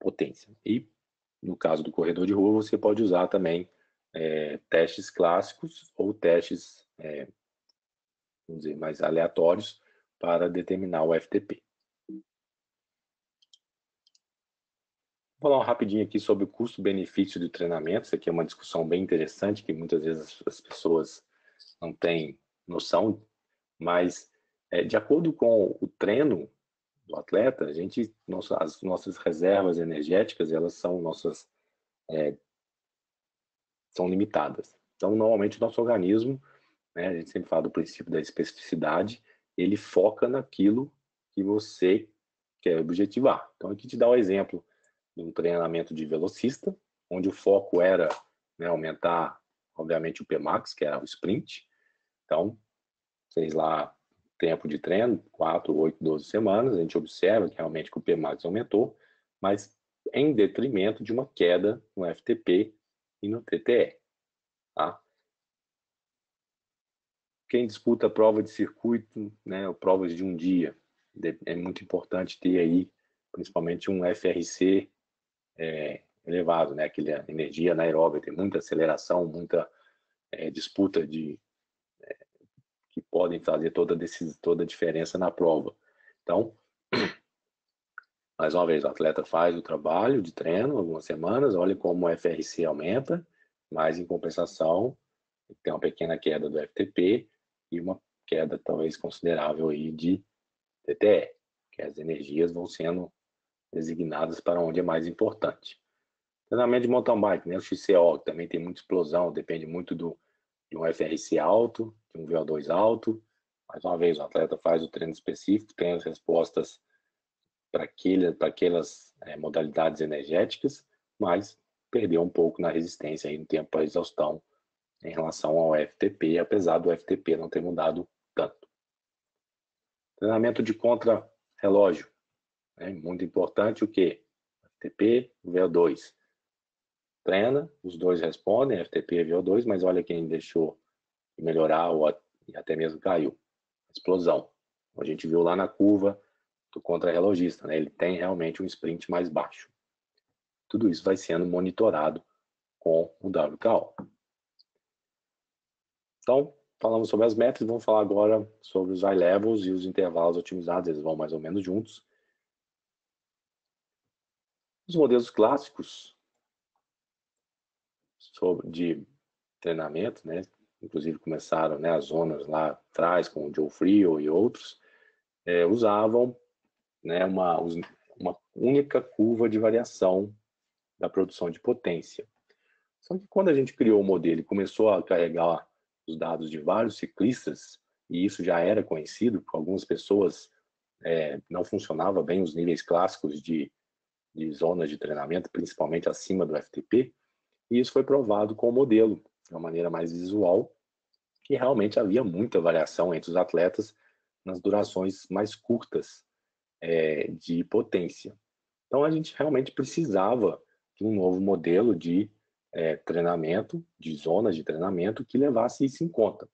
potência. E no caso do corredor de rua, você pode usar também testes clássicos ou testes vamos dizer, mais aleatórios para determinar o FTP. Vou falar rapidinho aqui sobre o custo-benefício do treinamento. Isso aqui é uma discussão bem interessante, que muitas vezes as pessoas não têm noção, mas de acordo com o treino do atleta, as nossas reservas energéticas, elas são são limitadas. Então, normalmente, o nosso organismo, né, a gente sempre fala do princípio da especificidade, ele foca naquilo que você quer objetivar. Então, aqui te dá o exemplo de um treinamento de velocista, onde o foco era, né, aumentar, obviamente, o Pmax, que era o sprint. Então, fez lá tempo de treino, 4, 8, 12 semanas, a gente observa que realmente que o Pmax aumentou, mas em detrimento de uma queda no FTP e no TTE. Tá? Quem disputa prova de circuito, né, provas de um dia, é muito importante ter aí, principalmente um FRC elevado, né, aquela energia anaeróbica, tem muita aceleração, muita disputa que podem fazer toda a diferença na prova. Então, mais uma vez, o atleta faz o trabalho de treino, algumas semanas, olha como o FRC aumenta, mas em compensação, tem uma pequena queda do FTP e uma queda talvez considerável aí de TTE, que as energias vão sendo designadas para onde é mais importante. Treinamento de mountain bike, né, o XCO, que também tem muita explosão, depende muito de um FRC alto, de um VO2 alto. Mais uma vez, o atleta faz o treino específico, tem as respostas para aquelas modalidades energéticas, mas perdeu um pouco na resistência aí no tempo para exaustão em relação ao FTP, apesar do FTP não ter mudado tanto. Treinamento de contra-relógio, né? Muito importante o que? FTP, VO2. Treina, os dois respondem, FTP e VO2, mas olha quem deixou de melhorar ou até mesmo caiu. Explosão. A gente viu lá na curva do contra-relogista, né? Ele tem realmente um sprint mais baixo. Tudo isso vai sendo monitorado com o WKO. Então, falamos sobre as metas, vamos falar agora sobre os high levels e os intervalos otimizados, eles vão mais ou menos juntos. Os modelos clássicos de treinamento, né, inclusive começaram, né, as zonas lá atrás com o Joe Friel e outros, usavam, né, uma única curva de variação da produção de potência. Só que quando a gente criou o modelo e começou a carregar os dados de vários ciclistas, e isso já era conhecido por algumas pessoas, não funcionava bem os níveis clássicos de zonas de treinamento, principalmente acima do FTP, e isso foi provado com o modelo, de uma maneira mais visual, que realmente havia muita variação entre os atletas nas durações mais curtas de potência. Então a gente realmente precisava de um novo modelo de treinamento, de zonas de treinamento que levasse isso em conta.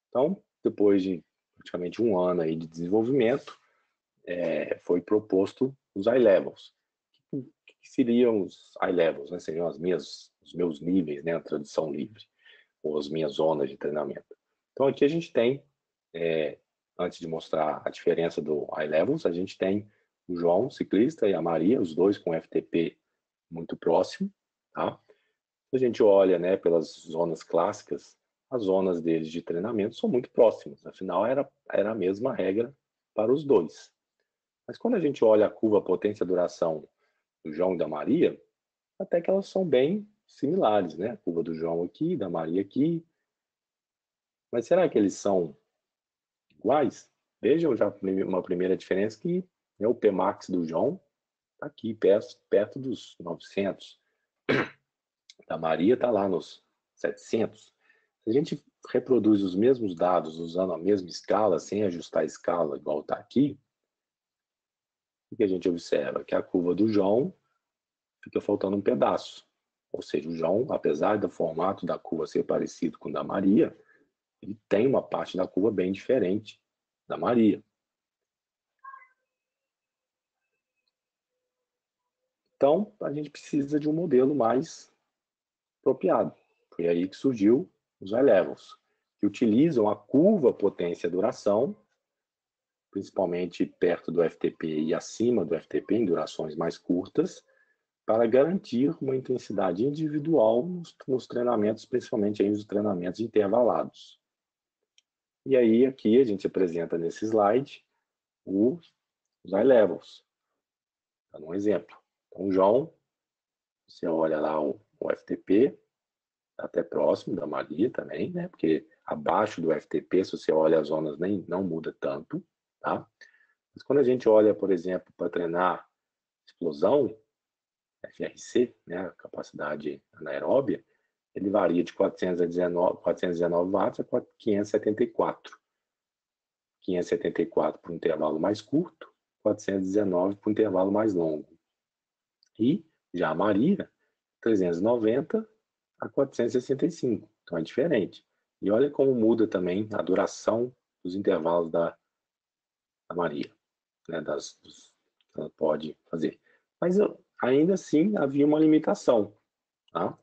Então, depois de praticamente um ano aí de desenvolvimento, foi proposto os high levels. O que seriam os high levels? Né? Seriam os meus níveis, né? A tradução livre, ou as minhas zonas de treinamento. Então, aqui a gente tem, antes de mostrar a diferença do high levels, a gente tem o João, ciclista, e a Maria, os dois com FTP muito próximo. Tá? Se a gente olha, né, pelas zonas clássicas, as zonas deles de treinamento são muito próximas. Afinal, era a mesma regra para os dois. Mas quando a gente olha a curva potência-duração do João e da Maria, até que elas são bem similares, né? A curva do João aqui, da Maria aqui. Mas será que eles são iguais? Vejam já uma primeira diferença que o Pmax do João está aqui, perto dos 900. Da Maria está lá nos 700. Se a gente reproduz os mesmos dados usando a mesma escala, sem ajustar a escala igual está aqui, o que a gente observa? Que a curva do João fica faltando um pedaço. Ou seja, o João, apesar do formato da curva ser parecido com o da Maria, ele tem uma parte da curva bem diferente da Maria. Então, a gente precisa de um modelo mais apropriado. Foi aí que surgiu os high levels, que utilizam a curva potência-duração, principalmente perto do FTP e acima do FTP, em durações mais curtas, para garantir uma intensidade individual nos treinamentos, principalmente aí nos treinamentos intervalados. E aí, aqui a gente apresenta nesse slide os high levels. Dando um exemplo. Então, João, você olha lá o FTP, até próximo da Maria também, né? Porque abaixo do FTP, se você olha as zonas, não muda tanto, tá? Mas quando a gente olha, por exemplo, para treinar explosão, FRC, né, a capacidade anaeróbia, ele varia de 419 watts a 574. 574 para um intervalo mais curto, 419 para um intervalo mais longo. E já a Maria, 390 a 465. Então é diferente. E olha como muda também a duração dos intervalos da Maria, né, que ela pode fazer. Mas ainda assim havia uma limitação. Tá?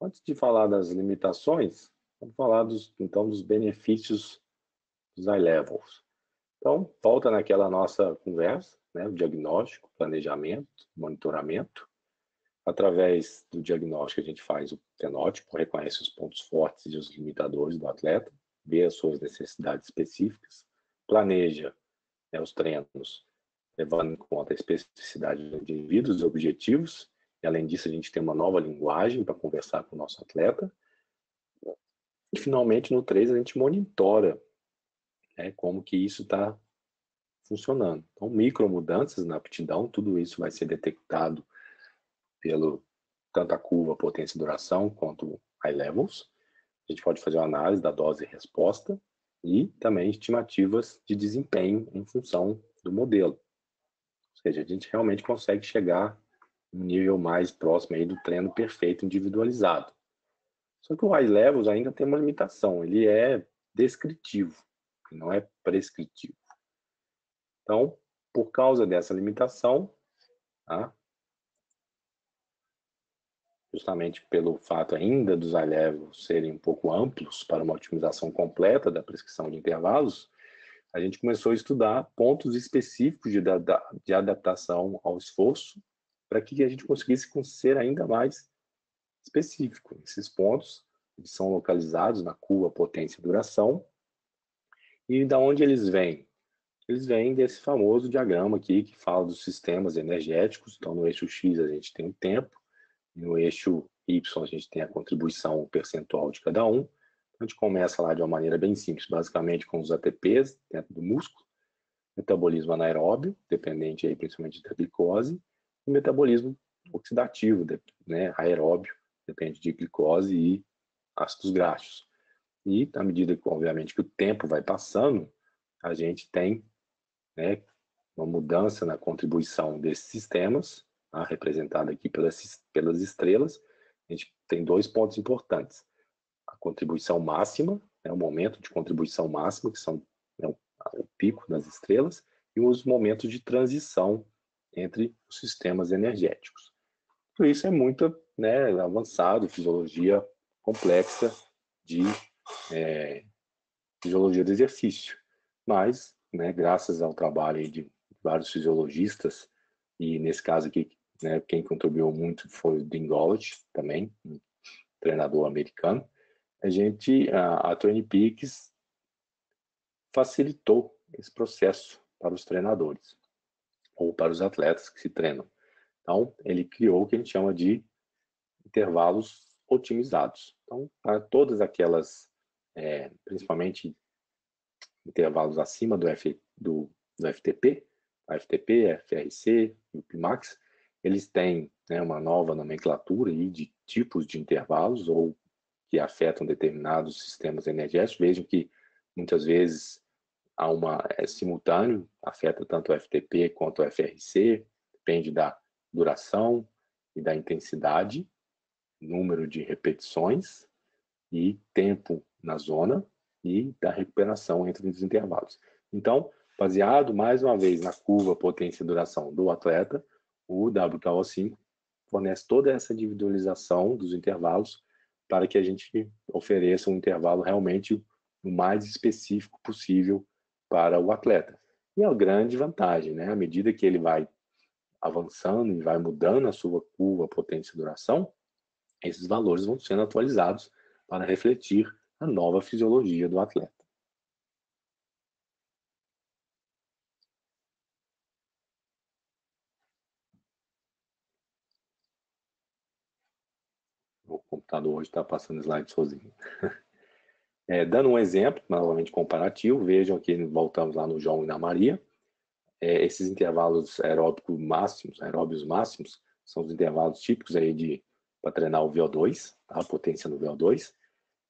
Antes de falar das limitações, vamos falar então dos benefícios dos high levels. Então, volta naquela nossa conversa, né, o diagnóstico, planejamento, monitoramento. Através do diagnóstico, a gente faz o fenótipo, reconhece os pontos fortes e os limitadores do atleta, vê as suas necessidades específicas, planeja, né, os treinos, levando em conta a especificidade do indivíduo, os objetivos, e além disso a gente tem uma nova linguagem para conversar com o nosso atleta. E finalmente no 3 a gente monitora, né, como que isso está funcionando. Então, micro mudanças na aptidão, tudo isso vai ser detectado pelo tanto a curva potência e duração quanto high levels. A gente pode fazer uma análise da dose e resposta e também estimativas de desempenho em função do modelo. Ou seja, a gente realmente consegue chegar um nível mais próximo aí do treino perfeito individualizado. Só que o high levels ainda tem uma limitação, ele é descritivo, não é prescritivo. Então, por causa dessa limitação, tá? Justamente pelo fato ainda dos high levels serem um pouco amplos para uma otimização completa da prescrição de intervalos, a gente começou a estudar pontos específicos de adaptação ao esforço para que a gente conseguisse ser ainda mais específico. Esses pontos eles são localizados na curva potência e duração. E da onde eles vêm? Eles vêm desse famoso diagrama aqui que fala dos sistemas energéticos. Então, no eixo X a gente tem o tempo, e no eixo Y a gente tem a contribuição percentual de cada um. A gente começa lá de uma maneira bem simples, basicamente com os ATPs dentro do músculo, metabolismo anaeróbio, dependente aí principalmente da glicose, e metabolismo oxidativo, né, aeróbio, depende de glicose e ácidos graxos. E à medida que, obviamente, que o tempo vai passando, a gente tem, né, uma mudança na contribuição desses sistemas, tá, representada aqui pelas estrelas. A gente tem dois pontos importantes. A contribuição máxima, né, o momento de contribuição máxima, que são, né, o pico das estrelas, e os momentos de transição entre os sistemas energéticos. Tudo isso é muito, né, avançado, fisiologia complexa de fisiologia do exercício. Mas, né, graças ao trabalho de vários fisiologistas, e nesse caso aqui, né, quem contribuiu muito foi o Dingolage, também, um treinador americano, a Training Peaks facilitou esse processo para os treinadores, ou para os atletas que se treinam. Então, ele criou o que a gente chama de intervalos otimizados. Então, para todas aquelas, principalmente intervalos acima do FTP, FTP, FRC e o Pimax, eles têm, né, uma nova nomenclatura aí de tipos de intervalos ou que afetam determinados sistemas energéticos. Vejam que muitas vezes é simultâneo, afeta tanto o FTP quanto o FRC, depende da duração e da intensidade, número de repetições e tempo na zona e da recuperação entre os intervalos. Então, baseado mais uma vez na curva potência e duração do atleta, o WKO5 fornece toda essa individualização dos intervalos para que a gente ofereça um intervalo realmente o mais específico possível para o atleta. E a grande vantagem, né? À medida que ele vai avançando e vai mudando a sua curva potência e duração, esses valores vão sendo atualizados para refletir a nova fisiologia do atleta. O computador hoje está passando slide sozinho. Dando um exemplo, novamente comparativo, vejam aqui, voltamos lá no João e na Maria. Esses intervalos aeróbicos máximos, são os intervalos típicos aí para treinar o VO2, tá? A potência no VO2.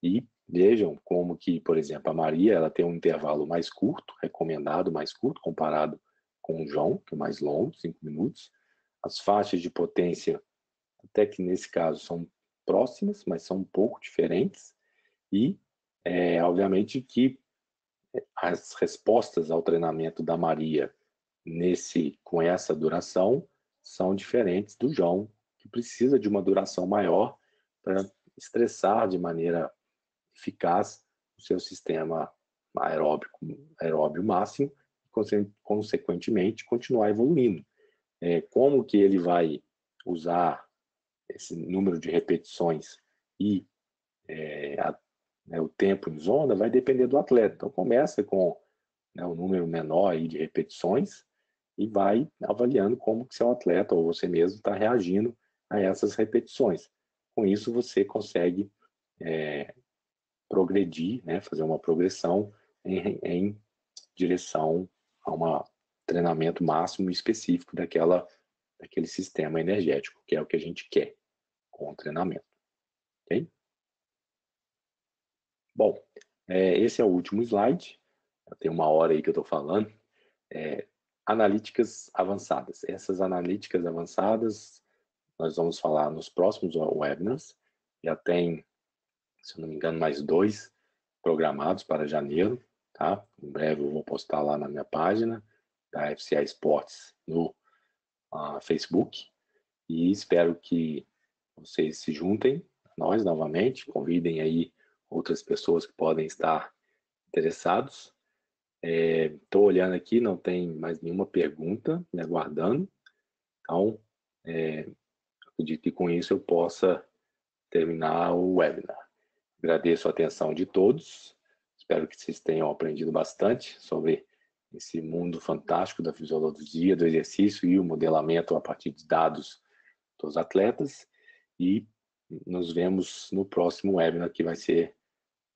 E vejam como que, por exemplo, a Maria ela tem um intervalo mais curto, recomendado mais curto, comparado com o João, que é mais longo, 5 minutos. As faixas de potência, até que nesse caso, são próximas, mas são um pouco diferentes. E, obviamente, que as respostas ao treinamento da Maria com essa duração são diferentes do João, que precisa de uma duração maior para estressar de maneira eficaz o seu sistema aeróbio máximo e, consequentemente, continuar evoluindo. Como que ele vai usar esse número de repetições e o tempo em zona vai depender do atleta. Então, começa com um número menor aí de repetições e vai avaliando como que seu atleta ou você mesmo está reagindo a essas repetições. Com isso, você consegue progredir, né, fazer uma progressão em direção a um treinamento máximo específico daquele sistema energético, que é o que a gente quer com o treinamento. Ok? Bom, esse é o último slide. Tem uma hora aí que eu estou falando. Analíticas avançadas. Essas analíticas avançadas nós vamos falar nos próximos webinars. Já tem, se eu não me engano, mais 2 programados para janeiro, tá? Em breve eu vou postar lá na minha página da FCA Esportes no Facebook e espero que vocês se juntem a nós novamente, convidem aí outras pessoas que podem estar interessados. Estou olhando aqui, não tem mais nenhuma pergunta me aguardando, então acredito que com isso eu possa terminar o webinar. Agradeço a atenção de todos, espero que vocês tenham aprendido bastante sobre esse mundo fantástico da fisiologia, do exercício e o modelamento a partir de dados dos atletas, e nos vemos no próximo webinar, que vai ser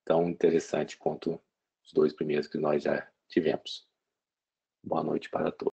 tão interessante quanto os 2 primeiros que nós já tivemos. Boa noite para todos.